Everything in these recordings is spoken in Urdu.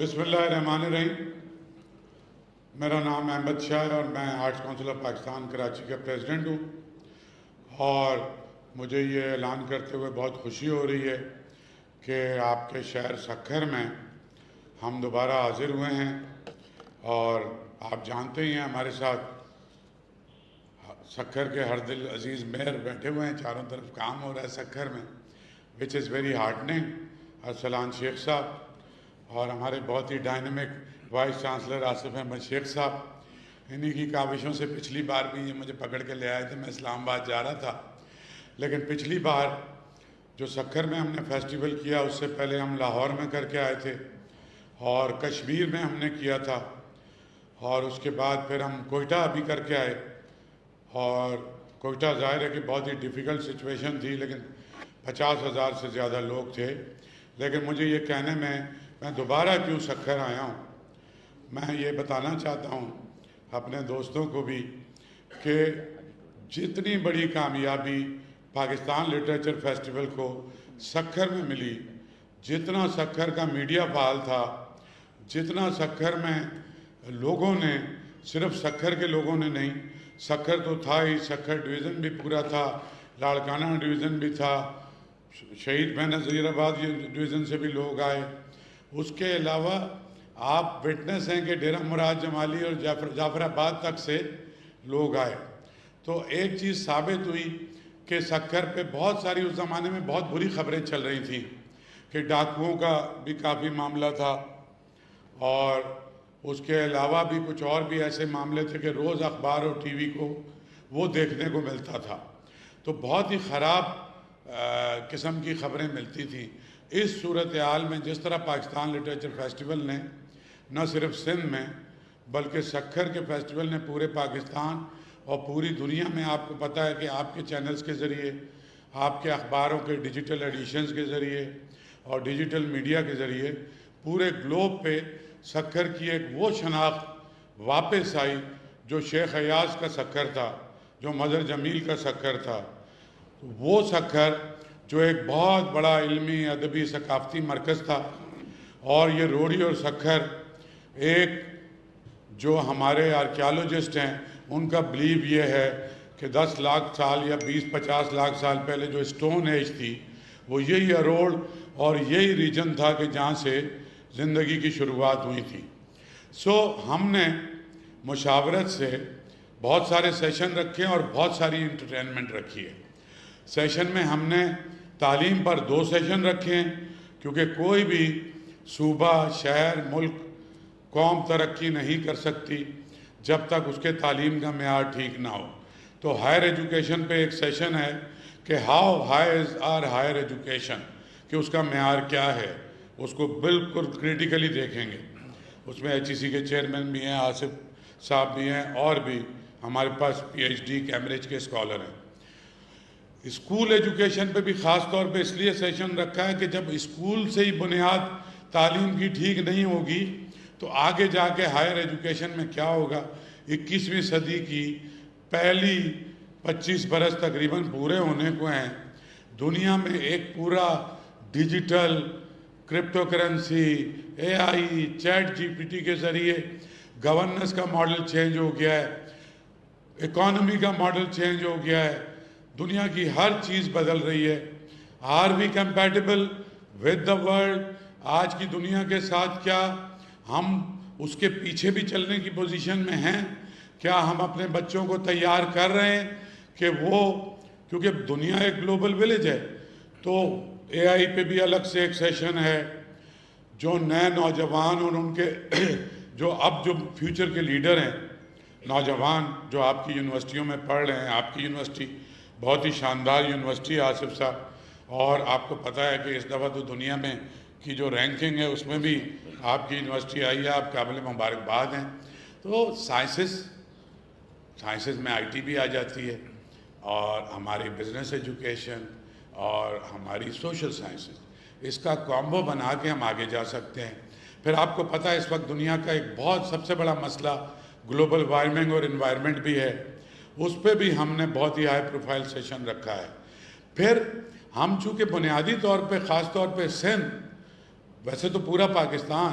بسم اللہ الرحمن الرحیم۔ میرا نام احمد شاہ ہے اور میں arts council of Pakistan Karachi کا پریزیڈنٹ ہوں، اور مجھے یہ اعلان کرتے ہوئے بہت خوشی ہو رہی ہے کہ آپ کے شہر سکھر میں ہم دوبارہ حاضر ہوئے ہیں۔ اور آپ جانتے ہی ہیں ہمارے ساتھ سکھر کے ہر دل عزیز میئر بیٹھے ہوئے ہیں، چاروں طرف کام ہو رہا ہے سکھر میں، وچ از ویری ہارٹننگ، ارسلان شیخ صاحب، اور ہمارے بہت ہی dynamic vice chancellor Asif Ahmad Sheikh صاحب۔ انہی کی کاوشوں سے پچھلی بار بھی یہ مجھے پکڑ کے لے آئے تھے، میں اسلام آباد جا رہا تھا، لیکن پچھلی بار جو سکھر میں ہم نے فیسٹیول کیا اس سے پہلے ہم لاہور میں کر کے آئے تھے اور کشمیر میں ہم نے کیا تھا، اور اس کے بعد پھر ہم کوئٹہ ابھی کر کے آئے، اور کوئٹہ ظاہر ہے کہ بہت ہی ڈیفیکلٹ سچویشن تھی، لیکن 50,000 سے زیادہ لوگ تھے۔ لیکن مجھے یہ کہنے میں دوبارہ کیوں سکھر آیا ہوں، میں یہ بتانا چاہتا ہوں اپنے دوستوں کو بھی کہ جتنی بڑی کامیابی پاکستان لٹریچر فیسٹیول کو سکھر میں ملی، جتنا سکھر کا میڈیا فعال تھا، جتنا سکھر میں لوگوں نے، صرف سکھر کے لوگوں نے نہیں، سکھر تو تھا ہی، سکھر ڈویژن بھی پورا تھا، لاڑکانہ ڈویژن بھی تھا، شہید بہن زیر آباد ڈویژن سے بھی لوگ آئے، اس کے علاوہ آپ وٹنس ہیں کہ ڈیرہ مراد جمالی اور جعفر آباد تک سے لوگ آئے۔ تو ایک چیز ثابت ہوئی کہ سکھر پہ بہت ساری، اس زمانے میں بہت بری خبریں چل رہی تھیں کہ ڈاکوؤں کا بھی کافی معاملہ تھا، اور اس کے علاوہ بھی کچھ اور بھی ایسے معاملے تھے کہ روز اخبار اور ٹی وی کو وہ دیکھنے کو ملتا تھا، تو بہت ہی خراب قسم کی خبریں ملتی تھیں۔ اس صورتحال میں جس طرح پاکستان لٹریچر فیسٹیول نے نہ صرف سندھ میں بلکہ سکھر کے فیسٹیول نے پورے پاکستان اور پوری دنیا میں، آپ کو پتہ ہے کہ آپ کے چینلز کے ذریعے، آپ کے اخباروں کے ڈیجیٹل ایڈیشنز کے ذریعے اور ڈیجیٹل میڈیا کے ذریعے پورے گلوب پہ سکھر کی ایک وہ شناخت واپس آئی جو شیخ ایاز کا سکھر تھا، جو مظہر جمیل کا سکھر تھا، وہ سکھر جو ایک بہت بڑا علمی، ادبی، ثقافتی مرکز تھا۔ اور یہ روڑی اور سکھر ایک، جو ہمارے آرکیالوجسٹ ہیں ان کا بلیو یہ ہے کہ 10 لاکھ سال یا 20-50 لاکھ سال پہلے جو اسٹون ایج تھی وہ یہی اروڑ اور یہی ریجن تھا کہ جہاں سے زندگی کی شروعات ہوئی تھی۔ ہم نے مشاورت سے بہت سارے سیشن رکھے اور بہت ساری انٹرٹینمنٹ رکھی ہے۔ سیشن میں ہم نے تعلیم پر 2 سیشن رکھے ہیں، کیونکہ کوئی بھی صوبہ، شہر، ملک، قوم ترقی نہیں کر سکتی جب تک اس کے تعلیم کا معیار ٹھیک نہ ہو۔ تو ہائر ایجوکیشن پہ ایک سیشن ہے کہ how high is our higher education, کہ اس کا معیار کیا ہے، اس کو بالکل کریٹیکلی دیکھیں گے۔ اس میں HEC کے چیئرمین بھی ہیں، آصف صاحب بھی ہیں، اور بھی ہمارے پاس PhD کیمبرج کے اسکالر ہیں۔ اسکول ایجوکیشن پہ بھی خاص طور پہ اس لیے سیشن رکھا ہے کہ جب اسکول سے ہی بنیاد تعلیم کی ٹھیک نہیں ہوگی تو آگے جا کے ہائر ایجوکیشن میں کیا ہوگا۔ 21ویں صدی کی پہلی 25 برس تقریباً پورے ہونے کو ہیں، دنیا میں ایک پورا digital, crypto currency, AI، chat GPT کے ذریعے گورننس کا ماڈل چینج ہو گیا ہے، اکانومی کا ماڈل چینج ہو گیا ہے، دنیا کی ہر چیز بدل رہی ہے۔ Are we compatible with the world? آج کی دنیا کے ساتھ کیا ہم اس کے پیچھے بھی چلنے کی پوزیشن میں ہیں؟ کیا ہم اپنے بچوں کو تیار کر رہے ہیں کہ وہ، کیونکہ دنیا ایک گلوبل ولیج ہے، تو AI پہ بھی الگ سے ایک سیشن ہے۔ جو نئے نوجوان اور ان کے جو فیوچر کے لیڈر ہیں، نوجوان جو آپ کی یونیورسٹیوں میں پڑھ رہے ہیں، آپ کی یونیورسٹی بہت ہی شاندار یونیورسٹی ہے آصف صاحب، اور آپ کو پتہ ہے کہ اس دفعہ تو دنیا میں کی جو رینکنگ ہے اس میں بھی آپ کی یونیورسٹی آئی ہے، آپ قابل مبارکباد ہیں۔ تو سائنسز میں IT بھی آ جاتی ہے، اور ہماری بزنس ایجوکیشن اور ہماری سوشل سائنسز، اس کا کامبو بنا کے ہم آگے جا سکتے ہیں۔ پھر آپ کو پتہ ہے اس وقت دنیا کا ایک بہت سب سے بڑا مسئلہ گلوبل وارمنگ اور انوائرمنٹ بھی ہے، اس پہ بھی ہم نے بہت ہی ہائی پروفائل سیشن رکھا ہے۔ پھر ہم چونکہ بنیادی طور پہ، خاص طور پہ سندھ، ویسے تو پورا پاکستان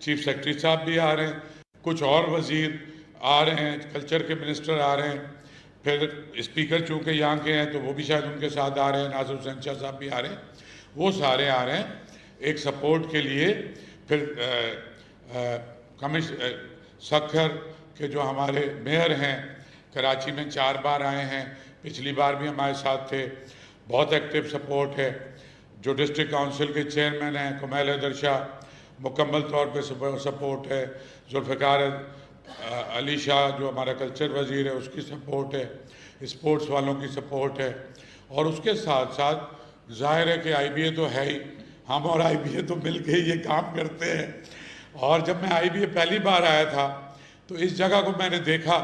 چیف سیکرٹری صاحب بھی آ رہے ہیں, کچھ اور وزیر آ رہے ہیں, کلچر کے منسٹر آ رہے ہیں, پھر اسپیکر چونکہ یہاں کے ہیں تو وہ بھی شاید ان کے ساتھ آ رہے ہیں, ناصر حسین شاہ صاحب بھی آ رہے ہیں, وہ سارے آ رہے ہیں ایک سپورٹ کے لیے. پھر سکھر کے جو ہمارے میئر ہیں کراچی میں 4 بار آئے ہیں, پچھلی بار بھی ہمارے ساتھ تھے, بہت ایکٹیو سپورٹ ہے. جو ڈسٹرکٹ کونسل کے چیئرمین ہیں کمیل حیدر شاہ, مکمل طور پہ سپورٹ ہے. ذوالفقار علی شاہ جو ہمارا کلچر وزیر ہے اس کی سپورٹ ہے, اسپورٹس والوں کی سپورٹ ہے. اور اس کے ساتھ ساتھ ظاہر ہے کہ آئی بی اے تو ہے ہی, ہم اور آئی بی اے تو مل کے ہی یہ کام کرتے ہیں. اور جب میں آئی بی اے پہلی بار آیا تھا تو اس جگہ کو میں نے دیکھا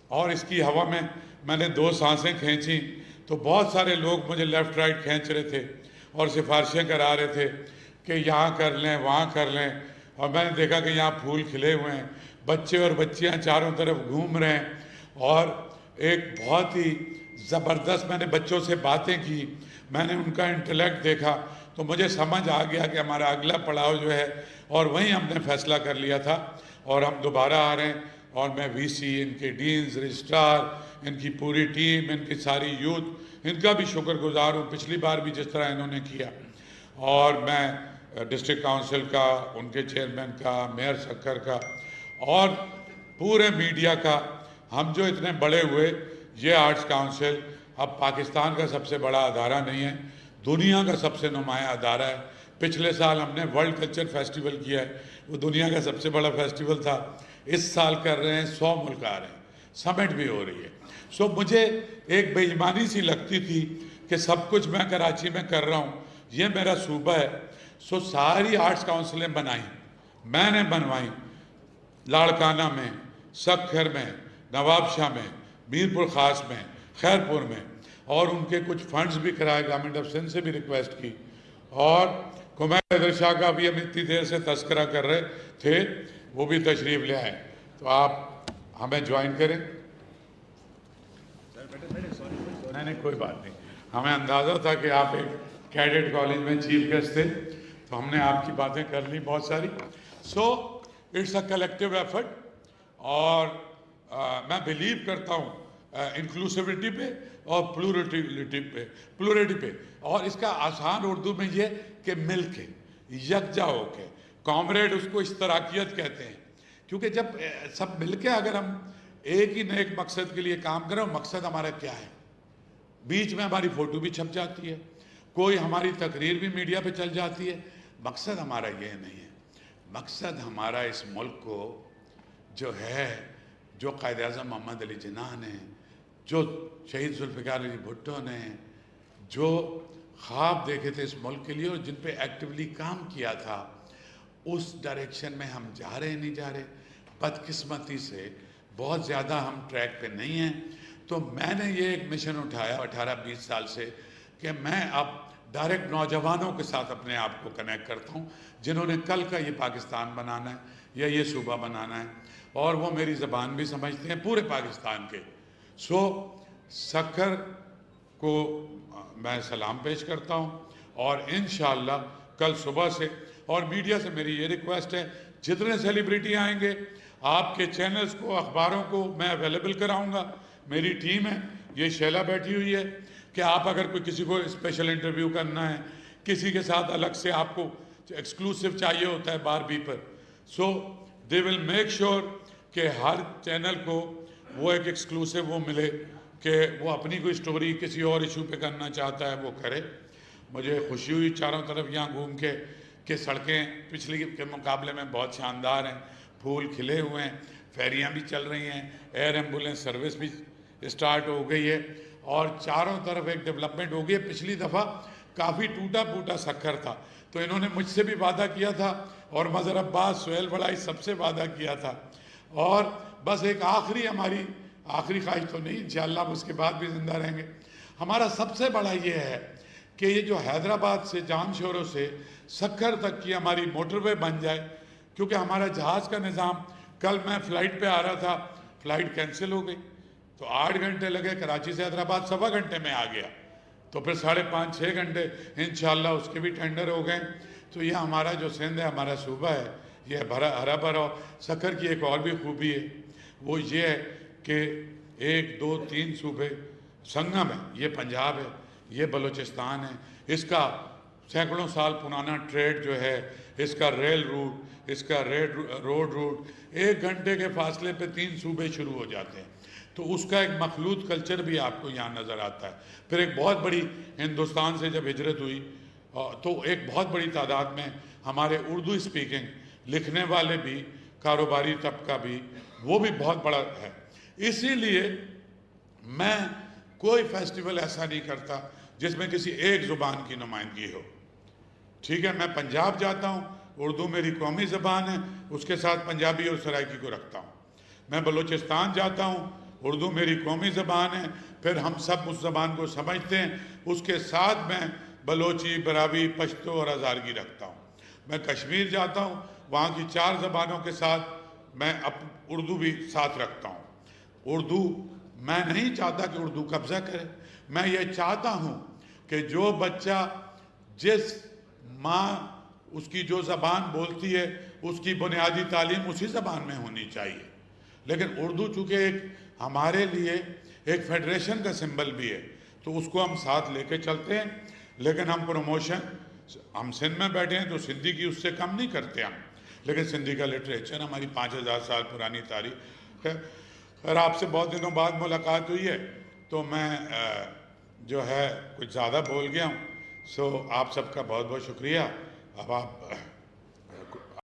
اور اس کی ہوا میں نے 2 سانسیں کھینچیں تو بہت سارے لوگ مجھے لیفٹ رائٹ کھینچ رہے تھے اور سفارشیں کرا رہے تھے کہ یہاں کر لیں وہاں کر لیں. اور میں نے دیکھا کہ یہاں پھول کھلے ہوئے ہیں, بچے اور بچیاں چاروں طرف گھوم رہے ہیں, اور ایک بہت ہی زبردست, میں نے بچوں سے باتیں کی, میں نے ان کا انٹلیکٹ دیکھا تو مجھے سمجھ آ گیا کہ ہمارا اگلا پڑاؤ جو ہے, اور وہیں ہم نے فیصلہ کر لیا تھا اور ہم دوبارہ آ رہے ہیں. اور میں وی سی, ان کے ڈینز, رجسٹرار, ان کی پوری ٹیم, ان کی ساری یوتھ, ان کا بھی شکر گزار ہوں, پچھلی بار بھی جس طرح انہوں نے کیا. اور میں ڈسٹرکٹ کونسل کا, ان کے چیئرمین کا, میئر سکھر کا اور پورے میڈیا کا. ہم جو اتنے بڑے ہوئے, یہ آرٹس کونسل اب پاکستان کا سب سے بڑا ادارہ نہیں ہے, دنیا کا سب سے نمایاں ادارہ ہے. پچھلے سال ہم نے ورلڈ کلچر فیسٹیول کیا ہے, وہ دنیا کا سب سے بڑا فیسٹیول تھا. اس سال کر رہے ہیں, 100 ملک آ رہے ہیں, سمٹ بھی ہو رہی ہے. سو مجھے ایک بے ایمانی سی لگتی تھی کہ سب کچھ میں کراچی میں کر رہا ہوں, یہ میرا صوبہ ہے. سو ساری آرٹس کونسلیں بنائیں, میں نے بنوائیں, لاڑکانہ میں, سکھر میں, نواب شاہ میں, میرپور خاص میں, خیرپور میں, اور ان کے کچھ فنڈز بھی کرائے, گورنمنٹ آف سندھ سے بھی ریکویسٹ کی. اور کمیل حیدر شاہ کا بھی ہم اتنی دیر سے تذکرہ کر رہے تھے, وہ بھی تشریف لے آئے. تو آپ ہمیں جوائن کریں. نہیں کوئی بات نہیں, ہمیں اندازہ تھا کہ آپ ایک کیڈٹ کالج میں چیف گیسٹ تھے تو ہم نے آپ کی باتیں کر لی بہت ساری. So it's a collective effort, اور میں بلیو کرتا ہوں انکلوسیوٹی پہ اور پلورٹی پہ. اور اس کا آسان اردو میں یہ کہ مل کے, یکجا ہو کے, کامریڈ, اس کو اشتراکیت کہتے ہیں. کیونکہ جب سب مل کے اگر ہم ایک ہی نیک مقصد کے لیے کام کریں, مقصد ہمارا کیا ہے, بیچ میں ہماری فوٹو بھی چھپ جاتی ہے, کوئی ہماری تقریر بھی میڈیا پہ چل جاتی ہے, مقصد ہمارا یہ نہیں ہے. مقصد ہمارا اس ملک کو جو ہے, جو قائد اعظم محمد علی جناح نے, جو شہید ذوالفقار علی بھٹو نے جو خواب دیکھے تھے اس ملک کے لیے اور جن پہ ایکٹیولی کام کیا تھا, اس ڈائریکشن میں ہم جا رہے نہیں جا رہے. بدقسمتی سے بہت زیادہ ہم ٹریک پہ نہیں ہیں. تو میں نے یہ ایک مشن اٹھایا 18-20 سال سے کہ میں اب ڈائریکٹ نوجوانوں کے ساتھ اپنے آپ کو کنیکٹ کرتا ہوں, جنہوں نے کل کا یہ پاکستان بنانا ہے یا یہ صوبہ بنانا ہے, اور وہ میری زبان بھی سمجھتے ہیں پورے پاکستان کے. سو سکھر کو میں سلام پیش کرتا ہوں, اور انشاءاللہ کل صبح سے, اور میڈیا سے میری یہ ریکویسٹ ہے, جتنے سیلیبریٹی آئیں گے آپ کے چینلز کو, اخباروں کو میں اویلیبل کراؤں گا. میری ٹیم ہے, یہ شیلا بیٹھی ہوئی ہے, کہ آپ اگر کوئی کسی کو اسپیشل انٹرویو کرنا ہے, کسی کے ساتھ الگ سے آپ کو ایکسکلوسیو چاہیے ہوتا ہے bar B per, so they will make sure کہ ہر چینل کو وہ ایک ایکسکلوسیو وہ ملے کہ وہ اپنی کوئی سٹوری کسی اور ایشو پہ کرنا چاہتا ہے وہ کرے. مجھے خوشی ہوئی چاروں طرف یہاں گھوم کے کہ سڑکیں پچھلی کے مقابلے میں بہت شاندار ہیں, پھول کھلے ہوئے ہیں, فیریاں بھی چل رہی ہیں, ایئر ایمبولینس سروس بھی اسٹارٹ ہو گئی ہے, اور چاروں طرف ایک ڈیولپمنٹ ہو گئی ہے. پچھلی دفعہ کافی ٹوٹا پھوٹا سکھر تھا, تو انہوں نے مجھ سے بھی وعدہ کیا تھا, اور مظہر عباس, سہیل بڑائی سب سے وعدہ کیا تھا. اور بس ایک آخری ہماری آخری خواہش تو نہیں, انشاءاللہ ہم اس کے بعد بھی زندہ رہیں گے. ہمارا سب سے بڑا یہ ہے کہ یہ جو حیدرآباد سے جان شوروں سے سکھر تک کی ہماری موٹر وے بن جائے, کیونکہ ہمارا جہاز کا نظام, کل میں فلائٹ پہ آ رہا تھا, فلائٹ کینسل ہو گئی, تو 8 گھنٹے لگے, کراچی سے حیدرآباد 1.25 گھنٹے میں آ گیا, تو پھر 5.5-6 گھنٹے انشاءاللہ اس کے بھی ٹینڈر ہو گئے. تو یہ ہمارا جو سندھ ہے, ہمارا صوبہ ہے, یہ ہرا بھرا ہو۔ سکھر کی ایک اور بھی خوبی ہے، وہ یہ ہے کہ 1 2 3 صوبے، سنگم ہے، یہ پنجاب ہے، یہ بلوچستان ہے، اس کا سینکڑوں سال پرانا ٹریڈ جو ہے، اس کا ریل روٹ، اس کا روڈ روٹ، 1 گھنٹے کے فاصلے پہ 3 صوبے شروع ہو جاتے ہیں۔ تو اس کا ایک مخلوط کلچر بھی آپ کو یہاں نظر آتا ہے۔ پھر ایک بہت بڑی، ہندوستان سے جب ہجرت ہوئی تو ایک بہت بڑی تعداد میں ہمارے اردو اسپیکنگ لکھنے والے بھی، کاروباری طبقہ بھی، وہ بھی بہت بڑا ہے۔ اسی لیے میں کوئی فیسٹیول ایسا نہیں کرتا جس میں کسی ایک زبان کی نمائندگی ہو۔ ٹھیک ہے، میں پنجاب جاتا ہوں، اردو میری قومی زبان ہے، اس کے ساتھ پنجابی اور سرائکی کو رکھتا ہوں۔ میں بلوچستان جاتا ہوں، اردو میری قومی زبان ہے، پھر ہم سب اس زبان کو سمجھتے ہیں، اس کے ساتھ میں بلوچی، براوی، پشتو اور ہزارگی رکھتا ہوں۔ میں کشمیر جاتا ہوں، وہاں کی 4 زبانوں کے ساتھ میں اردو بھی ساتھ رکھتا ہوں۔ اردو، میں نہیں چاہتا کہ اردو قبضہ کرے، میں یہ چاہتا ہوں کہ جو بچہ جس ماں اس کی جو زبان بولتی ہے، اس کی بنیادی تعلیم اسی زبان میں ہونی چاہیے۔ لیکن اردو چونکہ ایک ہمارے لیے ایک فیڈریشن کا سمبل بھی ہے، تو اس کو ہم ساتھ لے کے چلتے ہیں۔ لیکن ہم پروموشن، ہم سندھ میں بیٹھے ہیں تو سندھی کی اس سے کم نہیں کرتے ہم، لیکن سندھی کا لٹریچر، ہماری 5000 سال پرانی تاریخ ہے۔ اور آپ سے بہت دنوں بعد ملاقات ہوئی ہے، تو میں جو ہے کچھ زیادہ بول گیا ہوں، سو آپ سب کا بہت بہت شکریہ۔ اب آپ